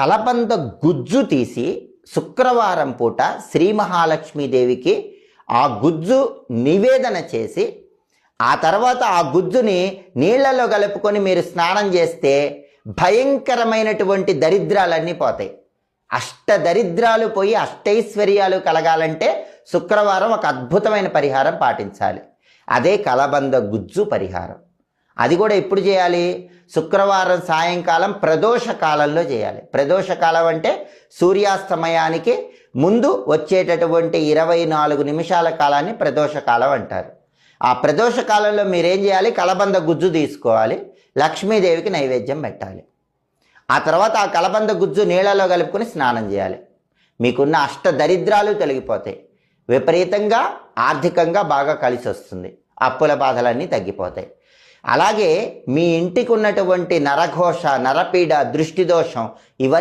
కలబంద గుజ్జు తీసి శుక్రవారం పూట శ్రీ మహాలక్ష్మీదేవికి ఆ గుజ్జు నివేదన చేసి ఆ తర్వాత ఆ గుజ్జుని నీళ్లలో కలుపుకొని మీరు స్నానం చేస్తే భయంకరమైనటువంటి దరిద్రాలన్నీ పోతాయి. అష్టదరిద్రాలు పోయి అష్టైశ్వర్యాలు కలగాలంటే శుక్రవారం ఒక అద్భుతమైన పరిహారం పాటించాలి. అదే కలబంద గుజ్జు పరిహారం. అది కూడా ఎప్పుడు చేయాలి? శుక్రవారం సాయంకాలం ప్రదోష కాలంలో చేయాలి. ప్రదోష కాలం అంటే సూర్యాస్తమయానికి ముందు వచ్చేటటువంటి 24 నిమిషాల కాలాన్ని ప్రదోష కాలం అంటారు. ఆ ప్రదోష కాలంలో మీరేం చేయాలి? కలబంద గుజ్జు తీసుకోవాలి, లక్ష్మీదేవికి నైవేద్యం పెట్టాలి. ఆ తర్వాత ఆ కలబంద గుజ్జు నీళ్ళలో కలుపుకొని స్నానం చేయాలి. మీకున్న అష్ట దరిద్రాలు తొలగిపోతాయి. విపరీతంగా ఆర్థికంగా బాగా కలిసి వస్తుంది. అప్పుల బాధలన్నీ తగ్గిపోతాయి. అలాగే మీ ఇంటికి ఉన్నటువంటి నరఘోష, నరపీడ, దృష్టిదోషం ఇవన్నీ